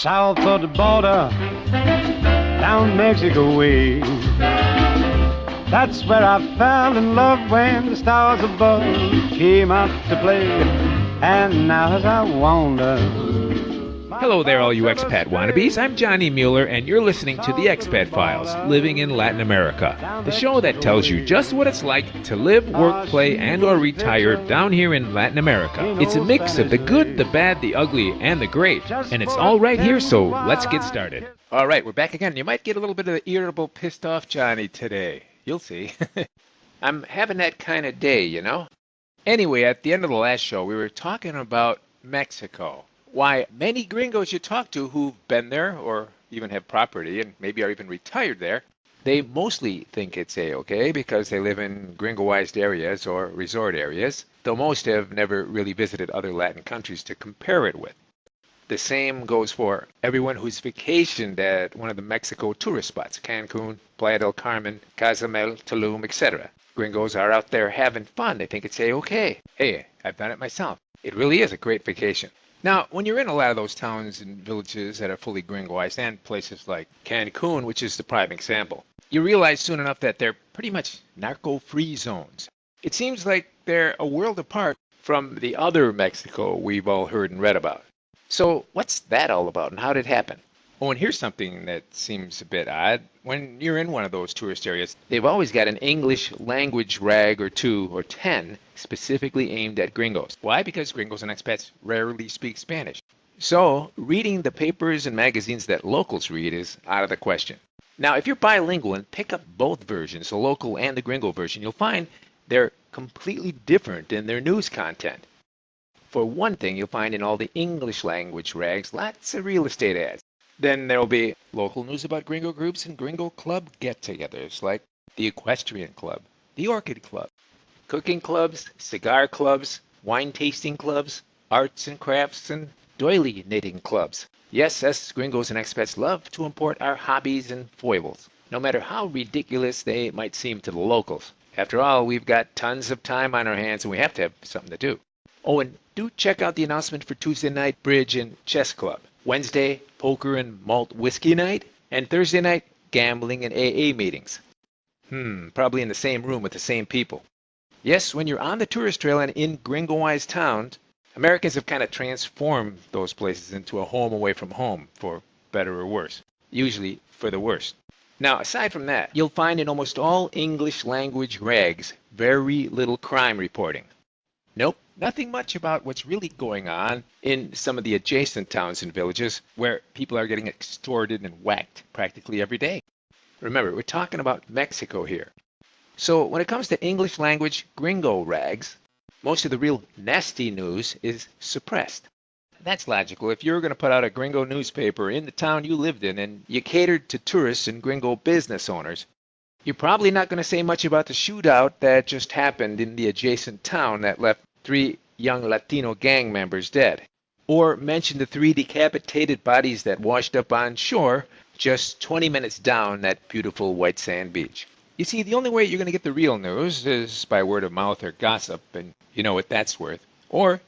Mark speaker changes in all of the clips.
Speaker 1: south of the border, down Mexico way. That's where I fell in love when the stars above came out to play. And now as I wander.
Speaker 2: Hello there, all you expat wannabes. I'm Johnny Mueller, and you're listening to the Expat Files, Living in Latin America, the show that tells you just what it's like to live, work, play, and or retire down here in Latin America. It's a mix of the good, the bad, the ugly, and the great, and it's all right here, so let's get started. All right, we're back again. You might get a little bit of the irritable, pissed off Johnny today. You'll see. I'm having that kind of day, you know? Anyway, at the end of the last show, we were talking about Mexico. Why many gringos you talk to who've been there or even have property and maybe are even retired there, they mostly think it's A-okay because they live in gringoized areas or resort areas, though most have never really visited other Latin countries to compare it with. The same goes for everyone who's vacationed at one of the Mexico tourist spots, Cancun, Playa del Carmen, Cozumel, Tulum, etc. Gringos are out there having fun. They think it's A-okay. Hey, I've done it myself. It really is a great vacation. Now, when you're in a lot of those towns and villages that are fully gringoized, and places like Cancun, which is the prime example, you realize soon enough that they're pretty much narco-free zones. It seems like they're a world apart from the other Mexico we've all heard and read about. So what's that all about, and how did it happen? Oh, and here's something that seems a bit odd. When you're in one of those tourist areas, they've always got an English language rag or 2 or 10 specifically aimed at gringos. Why? Because gringos and expats rarely speak Spanish. So reading the papers and magazines that locals read is out of the question. Now, if you're bilingual and pick up both versions, the local and the gringo version, you'll find they're completely different in their news content. For one thing, you'll find in all the English language rags lots of real estate ads. Then there'll be local news about gringo groups and gringo club get-togethers like the Equestrian Club, the Orchid Club, cooking clubs, cigar clubs, wine tasting clubs, arts and crafts, and doily knitting clubs. Yes, us gringos and expats love to import our hobbies and foibles, no matter how ridiculous they might seem to the locals. After all, we've got tons of time on our hands and we have to have something to do. Oh, and do check out the announcement for Tuesday night bridge and chess club. Wednesday, poker and malt whiskey night, and Thursday night, gambling and AA meetings. Probably in the same room with the same people. Yes, when you're on the tourist trail and in gringoized towns, Americans have kind of transformed those places into a home away from home, for better or worse. Usually for the worst. Now, aside from that, you'll find in almost all English language rags very little crime reporting. Nope, nothing much about what's really going on in some of the adjacent towns and villages where people are getting extorted and whacked practically every day. Remember, we're talking about Mexico here. So when it comes to English language gringo rags, most of the real nasty news is suppressed. That's logical. If you're going to put out a gringo newspaper in the town you lived in and you catered to tourists and gringo business owners, you're probably not going to say much about the shootout that just happened in the adjacent town that left 3 young Latino gang members dead, or mention the 3 decapitated bodies that washed up on shore just 20 minutes down that beautiful white sand beach. You see, the only way you're going to get the real news is by word of mouth or gossip, and you know what that's worth, or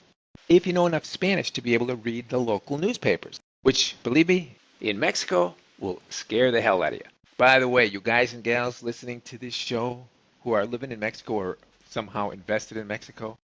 Speaker 2: if you know enough Spanish to be able to read the local newspapers, which, believe me, in Mexico will scare the hell out of you. By the way, you guys and gals listening to this show who are living in Mexico or somehow invested in Mexico,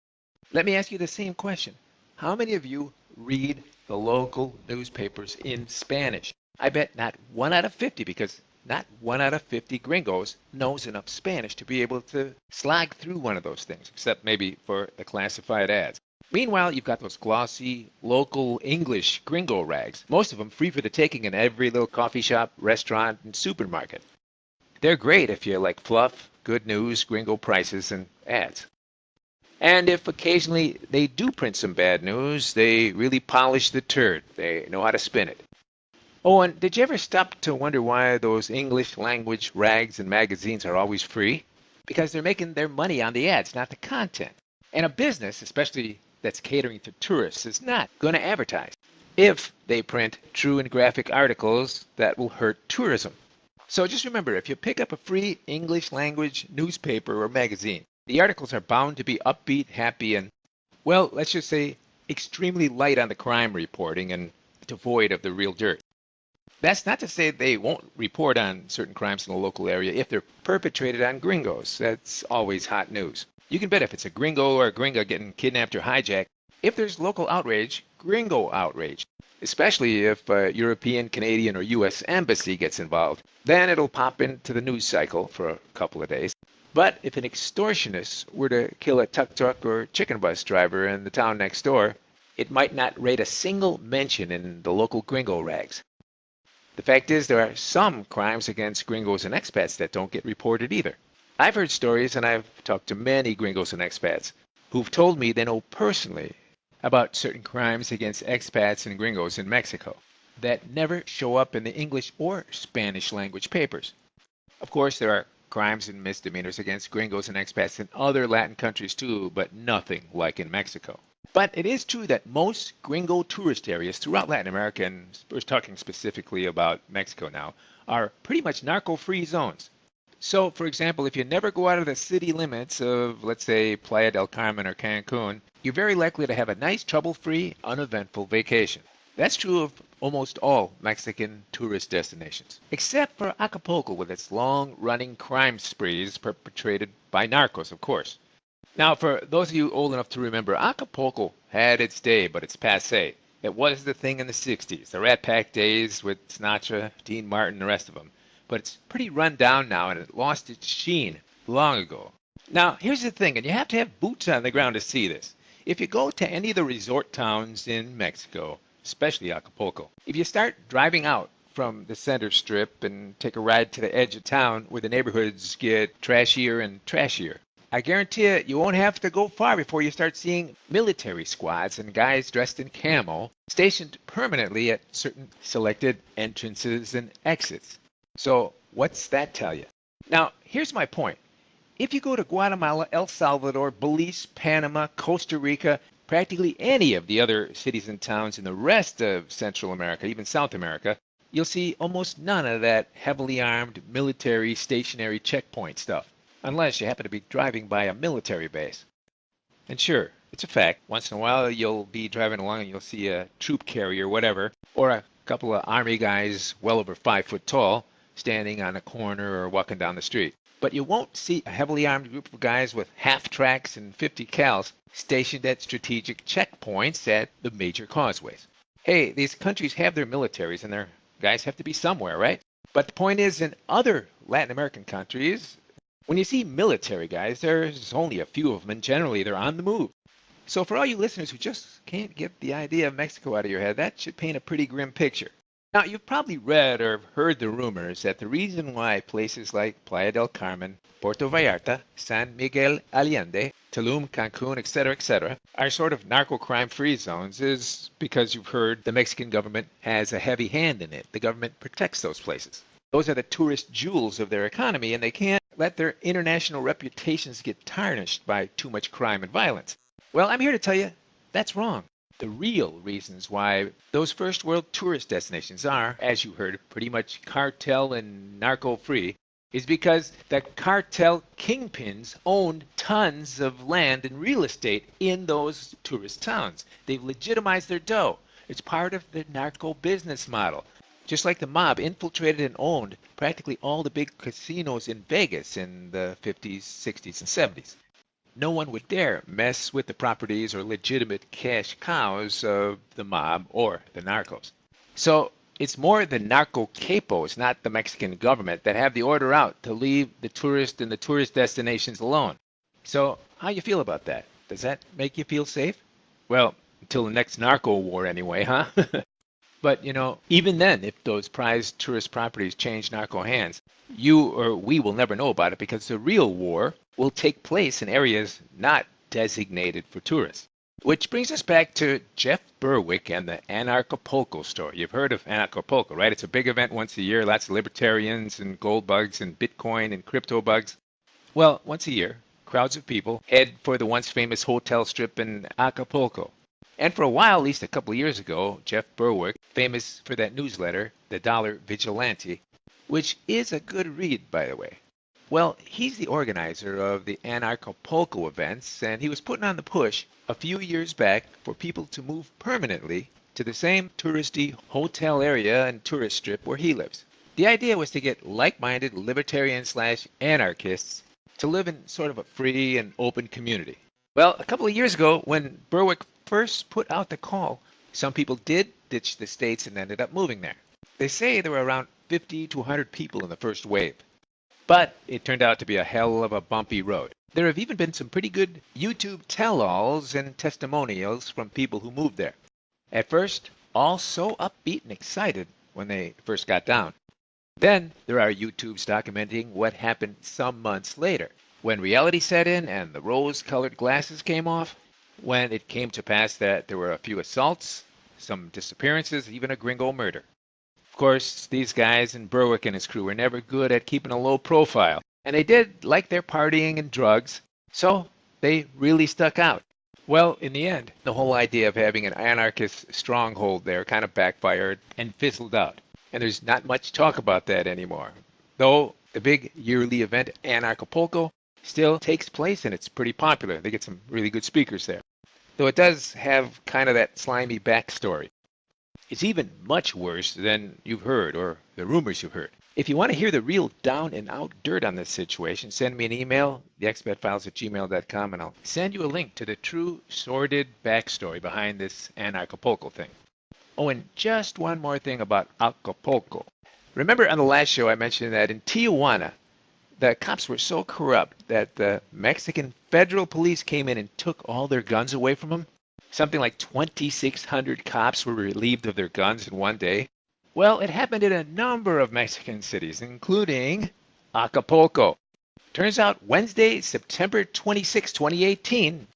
Speaker 2: let me ask you the same question. How many of you read the local newspapers in Spanish? I bet not 1 out of 50, because not 1 out of 50 gringos knows enough Spanish to be able to slog through one of those things, except maybe for the classified ads. Meanwhile, you've got those glossy, local English gringo rags, most of them free for the taking in every little coffee shop, restaurant, and supermarket. They're great if you like fluff, good news, gringo prices, and ads. And if occasionally they do print some bad news, they really polish the turd. They know how to spin it. Oh, and did you ever stop to wonder why those English language rags and magazines are always free? Because they're making their money on the ads, not the content. And a business, especially that's catering to tourists, is not going to advertise if they print true and graphic articles that will hurt tourism. So just remember, if you pick up a free English language newspaper or magazine, the articles are bound to be upbeat, happy, and, well, let's just say extremely light on the crime reporting and devoid of the real dirt. That's not to say they won't report on certain crimes in the local area if they're perpetrated on gringos. That's always hot news. You can bet if it's a gringo or a gringa getting kidnapped or hijacked, if there's local outrage, gringo outrage, especially if a European, Canadian, or U.S. embassy gets involved, then it'll pop into the news cycle for a couple of days. But if an extortionist were to kill a tuk truck or chicken bus driver in the town next door, it might not rate a single mention in the local gringo rags. The fact is, there are some crimes against gringos and expats that don't get reported either. I've heard stories, and I've talked to many gringos and expats who've told me they know personally about certain crimes against expats and gringos in Mexico that never show up in the English or Spanish language papers. Of course, there are crimes and misdemeanors against gringos and expats in other Latin countries too, but nothing like in Mexico. But it is true that most gringo tourist areas throughout Latin America, and we're talking specifically about Mexico now, are pretty much narco-free zones. So, for example, if you never go out of the city limits of, let's say, Playa del Carmen or Cancun, you're very likely to have a nice, trouble-free, uneventful vacation. That's true of almost all Mexican tourist destinations, except for Acapulco with its long-running crime sprees perpetrated by narcos, of course. Now, for those of you old enough to remember, Acapulco had its day, but it's passé. It was the thing in the 60s, the Rat Pack days with Sinatra, Dean Martin, and the rest of them. But it's pretty run down now, and it lost its sheen long ago. Now, here's the thing, and you have to have boots on the ground to see this. If you go to any of the resort towns in Mexico, especially Acapulco, if you start driving out from the center strip and take a ride to the edge of town where the neighborhoods get trashier and trashier, I guarantee you won't have to go far before you start seeing military squads and guys dressed in camo stationed permanently at certain selected entrances and exits. So what's that tell you? Now, here's my point. If you go to Guatemala, El Salvador, Belize, Panama, Costa Rica, practically any of the other cities and towns in the rest of Central America, even South America, you'll see almost none of that heavily armed military stationary checkpoint stuff, unless you happen to be driving by a military base. And sure, it's a fact, once in a while you'll be driving along and you'll see a troop carrier or whatever, or a couple of army guys well over 5 foot tall standing on a corner or walking down the street. But you won't see a heavily armed group of guys with half-tracks and 50 cals stationed at strategic checkpoints at the major causeways. Hey, these countries have their militaries and their guys have to be somewhere, right? But the point is, in other Latin American countries, when you see military guys, there's only a few of them, and generally they're on the move. So for all you listeners who just can't get the idea of Mexico out of your head, that should paint a pretty grim picture. Now, you've probably read or heard the rumors that the reason why places like Playa del Carmen, Puerto Vallarta, San Miguel Allende, Tulum, Cancun, etc., are sort of narco crime-free zones is because you've heard the Mexican government has a heavy hand in it. The government protects those places. Those are the tourist jewels of their economy, and they can't let their international reputations get tarnished by too much crime and violence. Well, I'm here to tell you that's wrong. The real reasons why those first world tourist destinations are, as you heard, pretty much cartel and narco-free is because the cartel kingpins owned tons of land and real estate in those tourist towns. They've legitimized their dough. It's part of the narco business model. Just like the mob infiltrated and owned practically all the big casinos in Vegas in the 50s, 60s, and 70s. No one would dare mess with the properties or legitimate cash cows of the mob or the narcos. So it's more the narco capos, not the Mexican government, that have the order out to leave the tourist and the tourist destinations alone. So how you feel about that? Does that make you feel safe? Well, until the next narco war anyway, huh? But, even then, if those prized tourist properties change narco hands, you or we will never know about it because the real war will take place in areas not designated for tourists. Which brings us back to Jeff Berwick and the Anarchapulco story. You've heard of Anarchapulco, right? It's a big event once a year, lots of libertarians and gold bugs and Bitcoin and crypto bugs. Well, once a year, crowds of people head for the once famous hotel strip in Acapulco. And for a while, at least a couple of years ago, Jeff Berwick, famous for that newsletter, The Dollar Vigilante, which is a good read, by the way. Well, he's the organizer of the Anarchapulco events, and he was putting on the push a few years back for people to move permanently to the same touristy hotel area and tourist strip where he lives. The idea was to get like-minded libertarian/anarchists to live in sort of a free and open community. Well, a couple of years ago, when Berwick first put out the call, some people did ditch the States and ended up moving there. They say there were around 50 to 100 people in the first wave. But it turned out to be a hell of a bumpy road. There have even been some pretty good YouTube tell-alls and testimonials from people who moved there. At first, all so upbeat and excited when they first got down. Then there are YouTubes documenting what happened some months later, when reality set in and the rose-colored glasses came off, when it came to pass that there were a few assaults, some disappearances, even a gringo murder. Of course, these guys in Berwick and his crew were never good at keeping a low profile, and they did like their partying and drugs, so they really stuck out. Well, in the end, the whole idea of having an anarchist stronghold there kind of backfired and fizzled out. And there's not much talk about that anymore. Though the big yearly event Anarchapulco still takes place and it's pretty popular. They get some really good speakers there. Though it does have kind of that slimy backstory. It's even much worse than you've heard or the rumors you've heard. If you want to hear the real down and out dirt on this situation, send me an email, theexpatfiles@gmail.com, and I'll send you a link to the true sordid backstory behind this Anarchapulco thing. Oh, and just one more thing about Acapulco. Remember on the last show I mentioned that in Tijuana, the cops were so corrupt that the Mexican federal police came in and took all their guns away from them? Something like 2,600 cops were relieved of their guns in one day. Well, it happened in a number of Mexican cities, including Acapulco. Turns out Wednesday, September 26, 2018,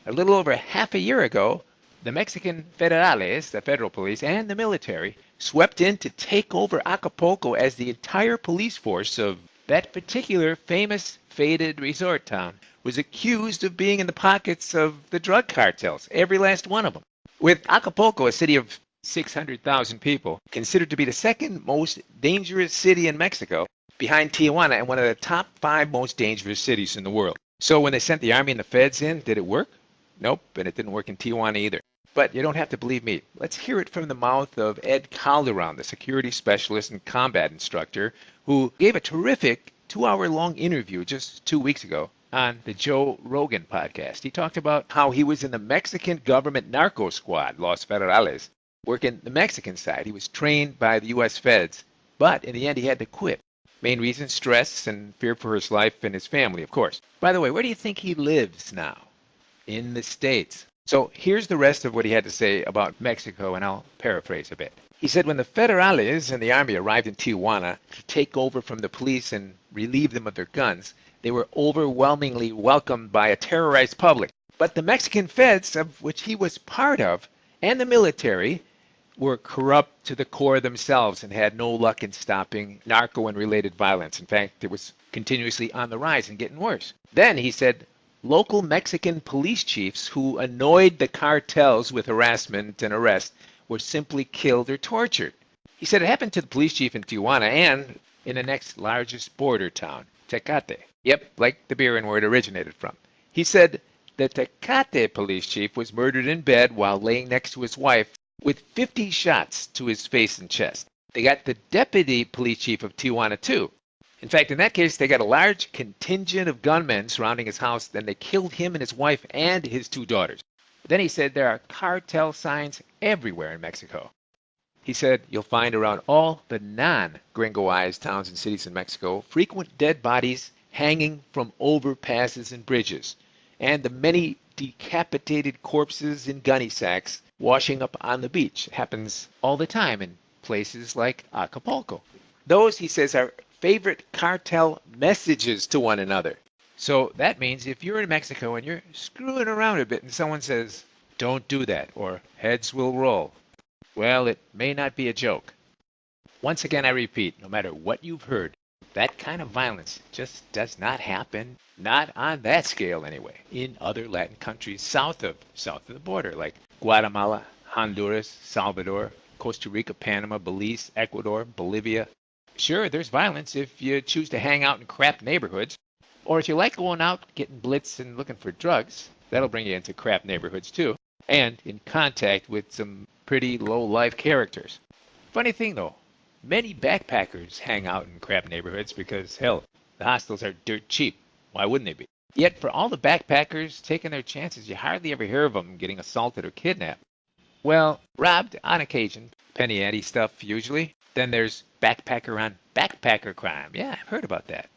Speaker 2: a little over half a year ago, the Mexican federales, the federal police, and the military swept in to take over Acapulco as the entire police force of that particular famous faded resort town was accused of being in the pockets of the drug cartels, every last one of them. With Acapulco, a city of 600,000 people, considered to be the second most dangerous city in Mexico, behind Tijuana and one of the top 5 most dangerous cities in the world. So when they sent the army and the feds in, did it work? Nope, and it didn't work in Tijuana either. But you don't have to believe me. Let's hear it from the mouth of Ed Calderon, the security specialist and combat instructor, who gave a terrific 2-hour-long interview just 2 weeks ago on the Joe Rogan podcast. He talked about how he was in the Mexican government Narco squad, Los Federales, working the Mexican side. He was trained by the U.S. feds, but in the end he had to quit. Main reason, stress and fear for his life and his family, of course. By the way, where do you think he lives now? In the States. So here's the rest of what he had to say about Mexico, and I'll paraphrase a bit. He said when the federales and the army arrived in Tijuana to take over from the police and relieve them of their guns, they were overwhelmingly welcomed by a terrorized public. But the Mexican feds, of which he was part of, and the military, were corrupt to the core themselves and had no luck in stopping narco and related violence. In fact, it was continuously on the rise and getting worse. Then, he said, local Mexican police chiefs who annoyed the cartels with harassment and arrest were simply killed or tortured. He said it happened to the police chief in Tijuana and in the next largest border town, Tecate. Yep, like the beer and where it originated from. He said the Tecate police chief was murdered in bed while laying next to his wife with 50 shots to his face and chest. They got the deputy police chief of Tijuana too. In fact, in that case, they got a large contingent of gunmen surrounding his house. Then they killed him and his wife and his 2 daughters. Then he said there are cartel signs everywhere in Mexico. He said you'll find around all the non-gringoized towns and cities in Mexico frequent dead bodies hanging from overpasses and bridges, and the many decapitated corpses in gunny sacks washing up on the beach. It happens all the time in places like Acapulco. Those, he says, are favorite cartel messages to one another. So that means if you're in Mexico and you're screwing around a bit and someone says, don't do that, or heads will roll, well, it may not be a joke. Once again, I repeat, no matter what you've heard, that kind of violence just does not happen, not on that scale anyway, in other Latin countries south of the border, like Guatemala, Honduras, Salvador, Costa Rica, Panama, Belize, Ecuador, Bolivia. Sure, there's violence if you choose to hang out in crap neighborhoods, or if you like going out, getting blitz and looking for drugs, that'll bring you into crap neighborhoods too, and in contact with some pretty low-life characters. Funny thing, though, many backpackers hang out in crap neighborhoods because, hell, the hostels are dirt cheap. Why wouldn't they be? Yet for all the backpackers taking their chances, you hardly ever hear of them getting assaulted or kidnapped. Well, robbed on occasion, penny ante stuff usually. Then there's backpacker on backpacker crime. Yeah, I've heard about that.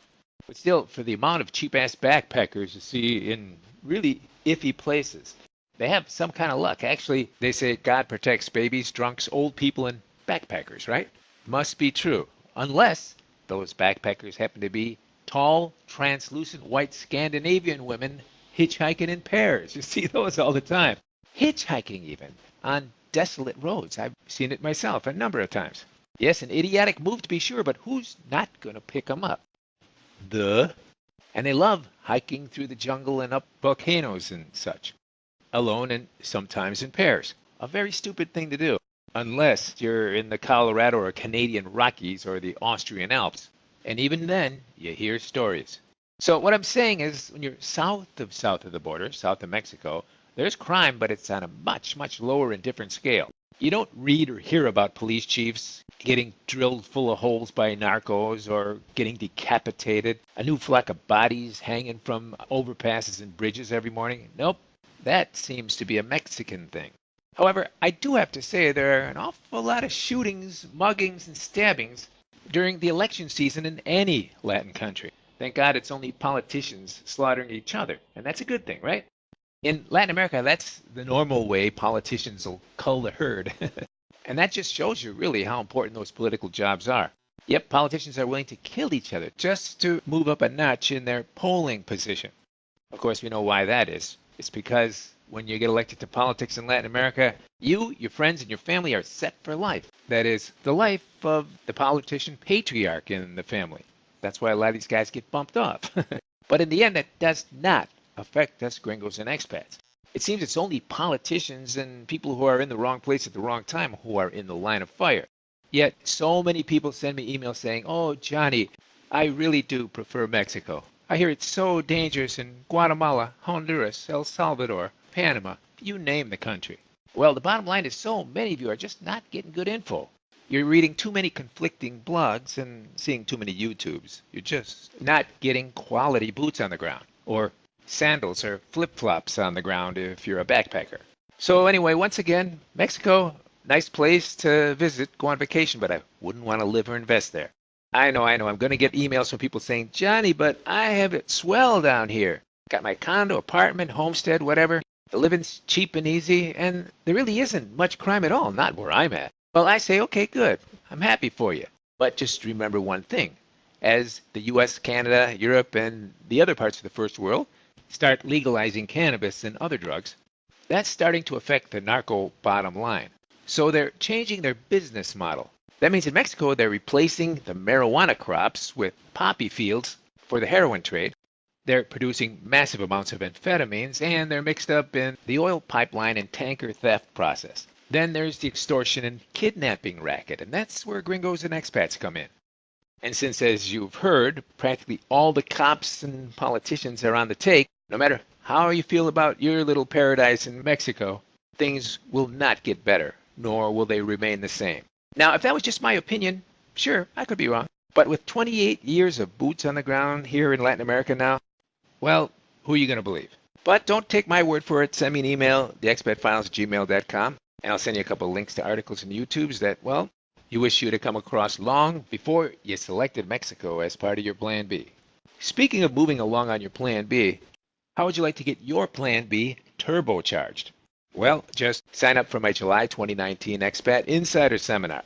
Speaker 2: But still, for the amount of cheap-ass backpackers you see in really iffy places, they have some kind of luck. Actually, they say God protects babies, drunks, old people, and backpackers, right? Must be true. Unless those backpackers happen to be tall, translucent, white Scandinavian women hitchhiking in pairs. You see those all the time. Hitchhiking even, on desolate roads. I've seen it myself a number of times. Yes, an idiotic move to be sure, but who's not going to pick them up? And they love hiking through the jungle and up volcanoes and such. Alone and sometimes in pairs. A very stupid thing to do. Unless you're in the Colorado or Canadian Rockies or the Austrian Alps. And even then, you hear stories. So what I'm saying is, when you're south of the border, south of Mexico, there's crime, but it's on a much, much lower and different scale. You don't read or hear about police chiefs getting drilled full of holes by narcos or getting decapitated, a new flock of bodies hanging from overpasses and bridges every morning. Nope, that seems to be a Mexican thing. However, I do have to say there are an awful lot of shootings, muggings, and stabbings during the election season in any Latin country. Thank God it's only politicians slaughtering each other, and that's a good thing, right? In Latin America, that's the normal way politicians will cull the herd. And that just shows you really how important those political jobs are. Yep, politicians are willing to kill each other just to move up a notch in their polling position. Of course, we know why that is. It's because when you get elected to politics in Latin America, you, your friends, and your family are set for life. That is, the life of the politician patriarch in the family. That's why a lot of these guys get bumped off. But in the end, that does not affect us gringos and expats. It seems it's only politicians and people who are in the wrong place at the wrong time who are in the line of fire. Yet so many people send me emails saying, "Oh, Johnny, I really do prefer Mexico. I hear it's so dangerous in Guatemala, Honduras, El Salvador, Panama, you name the country." Well, the bottom line is so many of you are just not getting good info. You're reading too many conflicting blogs and seeing too many YouTubes. You're just not getting quality boots on the ground. Or sandals or flip-flops on the ground if you're a backpacker. So anyway, once again, Mexico, nice place to visit, go on vacation, but I wouldn't want to live or invest there. I know, I'm going to get emails from people saying, "Johnny, but I have it swell down here. Got my condo, apartment, homestead, whatever. The living's cheap and easy, and there really isn't much crime at all, not where I'm at." Well, I say, okay, good. I'm happy for you. But just remember one thing. As the US, Canada, Europe, and the other parts of the first world start legalizing cannabis and other drugs, that's starting to affect the narco bottom line. So they're changing their business model. That means in Mexico, they're replacing the marijuana crops with poppy fields for the heroin trade. They're producing massive amounts of amphetamines, and they're mixed up in the oil pipeline and tanker theft process. Then there's the extortion and kidnapping racket, and that's where gringos and expats come in. And since, as you've heard, practically all the cops and politicians are on the take, no matter how you feel about your little paradise in Mexico, things will not get better, nor will they remain the same. Now, if that was just my opinion, sure, I could be wrong. But with 28 years of boots on the ground here in Latin America now, well, who are you going to believe? But don't take my word for it. Send me an email, theexpatfiles@gmail.com, and I'll send you a couple of links to articles and YouTubes that, well, you wish you'd have come across long before you selected Mexico as part of your Plan B. Speaking of moving along on your Plan B, how would you like to get your Plan B turbocharged? Well, just sign up for my July 2019 Expat Insider Seminar.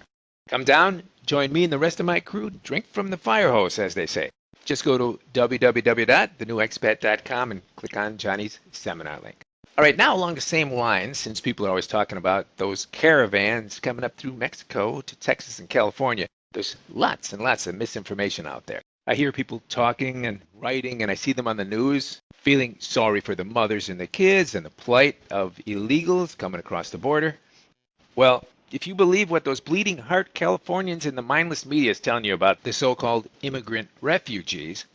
Speaker 2: Come down, join me and the rest of my crew, drink from the fire hose, as they say. Just go to www.thenewexpat.com and click on Johnny's seminar link. All right, now along the same lines, since people are always talking about those caravans coming up through Mexico to Texas and California, there's lots and lots of misinformation out there. I hear people talking and writing, and I see them on the news, feeling sorry for the mothers and the kids and the plight of illegals coming across the border. Well, if you believe what those bleeding heart Californians in the mindless media is telling you about the so-called immigrant refugees,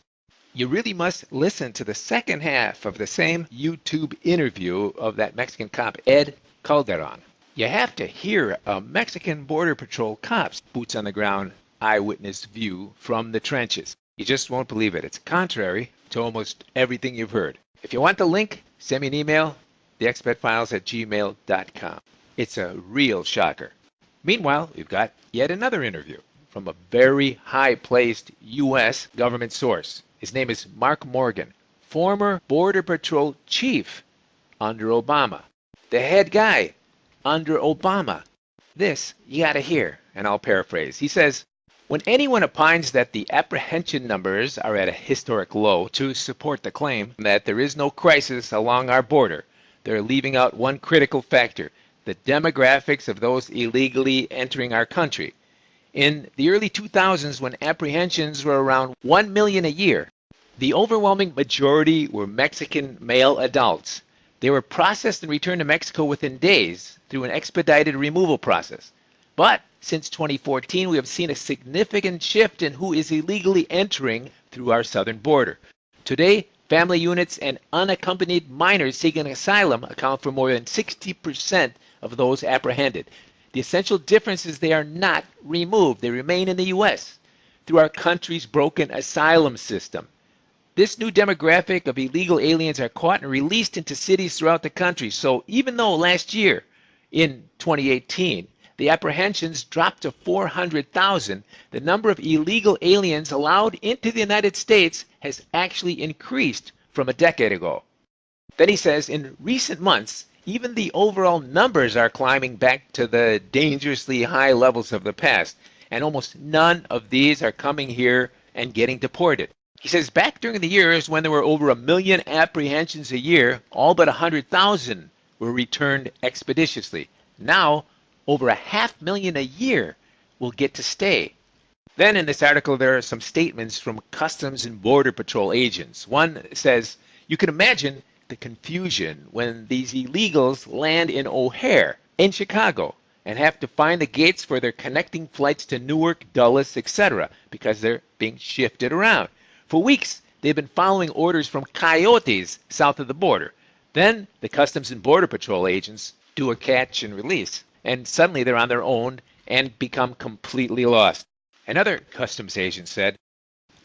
Speaker 2: you really must listen to the second half of the same YouTube interview of that Mexican cop, Ed Calderon. You have to hear a Mexican Border Patrol cop's boots on the ground eyewitness view from the trenches. You just won't believe it. It's contrary to almost everything you've heard. If you want the link, send me an email, theexpatfiles@gmail.com. It's a real shocker. Meanwhile, we've got yet another interview from a very high-placed U.S. government source. His name is Mark Morgan, former Border Patrol chief under Obama, the head guy under Obama. This you got to hear, and I'll paraphrase. He says, when anyone opines that the apprehension numbers are at a historic low to support the claim that there is no crisis along our border, they're leaving out one critical factor, the demographics of those illegally entering our country. In the early 2000s, when apprehensions were around 1 million a year, the overwhelming majority were Mexican male adults. They were processed and returned to Mexico within days through an expedited removal process. But since 2014, we have seen a significant shift in who is illegally entering through our southern border. Today, family units and unaccompanied minors seeking asylum account for more than 60% of those apprehended. The essential difference is they are not removed. They remain in the U.S. through our country's broken asylum system. This new demographic of illegal aliens are caught and released into cities throughout the country. So even though last year, in 2018, the apprehensions dropped to 400,000, the number of illegal aliens allowed into the United States has actually increased from a decade ago. Then he says, in recent months, even the overall numbers are climbing back to the dangerously high levels of the past, and almost none of these are coming here and getting deported. He says back during the years when there were over 1 million apprehensions a year, all but 100,000 were returned expeditiously. Now, over 500,000 a year will get to stay. Then in this article, there are some statements from Customs and Border Patrol agents. One says, you can imagine the confusion when these illegals land in O'Hare in Chicago and have to find the gates for their connecting flights to Newark, Dulles, etc., because they're being shifted around. For weeks, they've been following orders from coyotes south of the border. Then the Customs and Border Patrol agents do a catch and release, and suddenly they're on their own and become completely lost. Another customs agent said,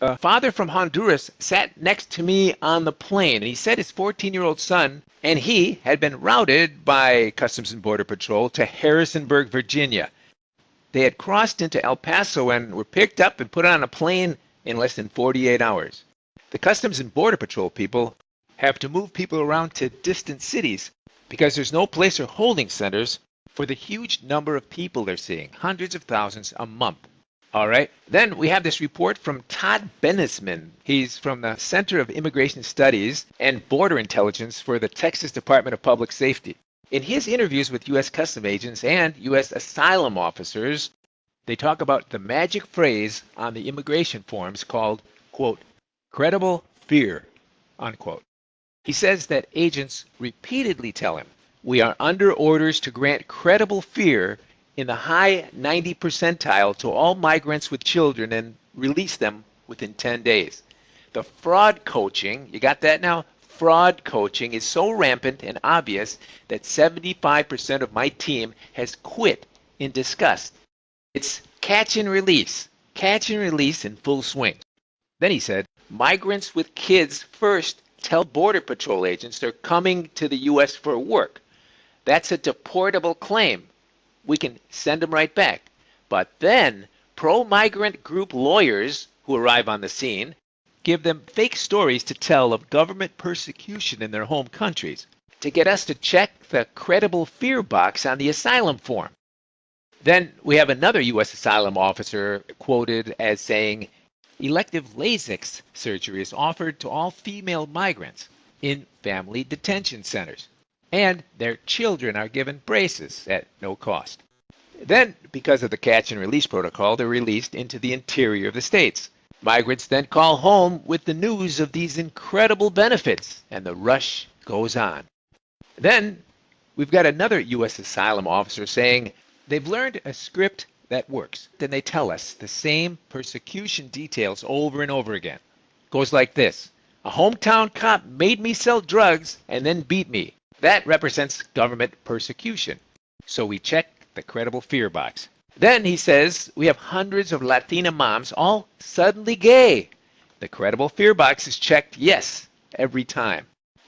Speaker 2: a father from Honduras sat next to me on the plane, and he said his 14-year-old son and he had been routed by Customs and Border Patrol to Harrisonburg, Virginia. They had crossed into El Paso and were picked up and put on a plane in less than 48 hours. The Customs and Border Patrol people have to move people around to distant cities because there's no place or holding centers for the huge number of people they're seeing, hundreds of thousands a month. All right. Then we have this report from Todd Benisman. He's from the Center of Immigration Studies and Border Intelligence for the Texas Department of Public Safety. In his interviews with U.S. Customs agents and U.S. asylum officers, they talk about the magic phrase on the immigration forms called, quote, credible fear, unquote. He says that agents repeatedly tell him, we are under orders to grant credible fear in the high 90 percentile to all migrants with children and release them within 10 days. The fraud coaching, you got that now? Fraud coaching is so rampant and obvious that 75% of my team has quit in disgust. It's catch and release in full swing. Then he said, migrants with kids first tell Border Patrol agents they're coming to the U.S. for work. That's a deportable claim. We can send them right back. But then pro-migrant group lawyers who arrive on the scene give them fake stories to tell of government persecution in their home countries to get us to check the credible fear box on the asylum form. Then we have another U.S. asylum officer quoted as saying, elective LASIK surgery is offered to all female migrants in family detention centers, and their children are given braces at no cost. Then, because of the catch and release protocol, they're released into the interior of the states. Migrants then call home with the news of these incredible benefits, and the rush goes on. Then we've got another U.S. asylum officer saying they've learned a script that works. Then they tell us the same persecution details over and over again. It goes like this. A hometown cop made me sell drugs and then beat me. That represents government persecution. So we check the credible fear box. Then he says we have hundreds of Latina moms all suddenly gay. The credible fear box is checked yes every time.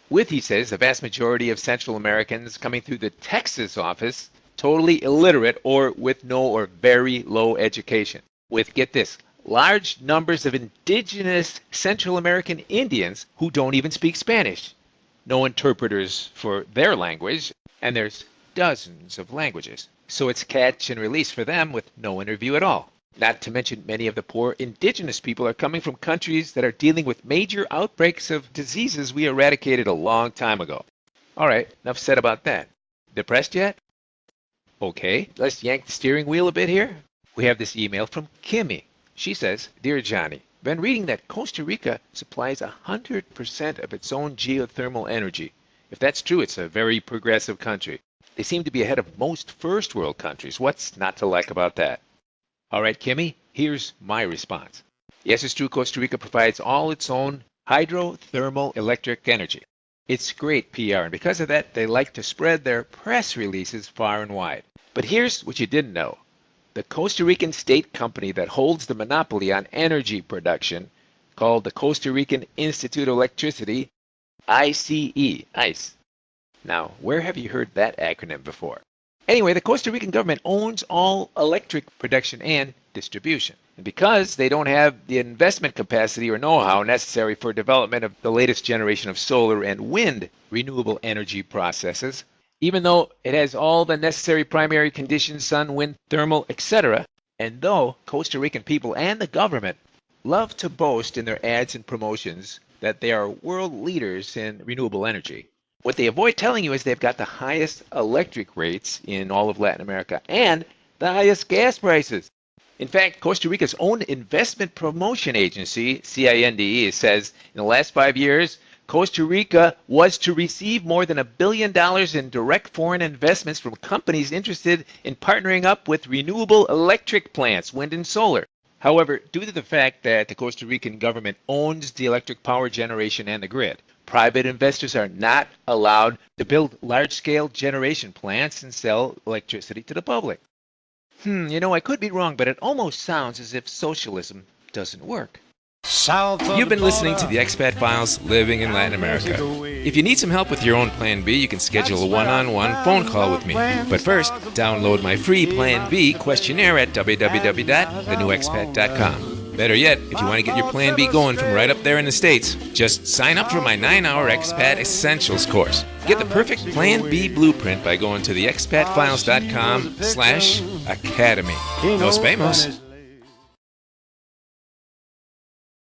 Speaker 2: With, he says, the vast majority of Central Americans coming through the Texas office totally illiterate or with no or very low education. With, get this, large numbers of indigenous Central American Indians who don't even speak Spanish. No interpreters for their language, and there's dozens of languages. So it's catch and release for them with no interview at all. Not to mention many of the poor indigenous people are coming from countries that are dealing with major outbreaks of diseases we eradicated a long time ago. All right, enough said about that. Depressed yet? Okay, let's yank the steering wheel a bit here. We have this email from Kimmy. She says, Dear Johnny, been reading that Costa Rica supplies 100% of its own geothermal energy. If that's true, it's a very progressive country. They seem to be ahead of most first world countries. What's not to like about that? All right, Kimmy, here's my response. Yes, it's true Costa Rica provides all its own hydrothermal electric energy. It's great PR, and because of that, they like to spread their press releases far and wide. But here's what you didn't know. The Costa Rican state company that holds the monopoly on energy production, called the Costa Rican Institute of Electricity, ICE. Now, where have you heard that acronym before? Anyway, the Costa Rican government owns all electric production and distribution. And because they don't have the investment capacity or know-how necessary for development of the latest generation of solar and wind renewable energy processes, even though it has all the necessary primary conditions, sun, wind, thermal, etc., and though Costa Rican people and the government love to boast in their ads and promotions that they are world leaders in renewable energy, what they avoid telling you is they've got the highest electric rates in all of Latin America and the highest gas prices. In fact, Costa Rica's own investment promotion agency, CINDE, says in the last 5 years, Costa Rica was to receive more than $1 billion in direct foreign investments from companies interested in partnering up with renewable electric plants, wind and solar. However, due to the fact that the Costa Rican government owns the electric power generation and the grid, private investors are not allowed to build large-scale generation plants and sell electricity to the public. I could be wrong, but it almost sounds as if socialism doesn't work.
Speaker 1: You've
Speaker 2: been listening to the Expat Files, Living in Latin America. If you need some help with your own Plan B, you can schedule a one-on-one phone call with me. But first, download my free Plan B questionnaire at www.thenewexpat.com. Better yet, if you want to get your Plan B going from right up there in the States, just sign up for my 9-hour Expat Essentials course. Get the perfect Plan B blueprint by going to theexpatfiles.com/academy. Nos vemos.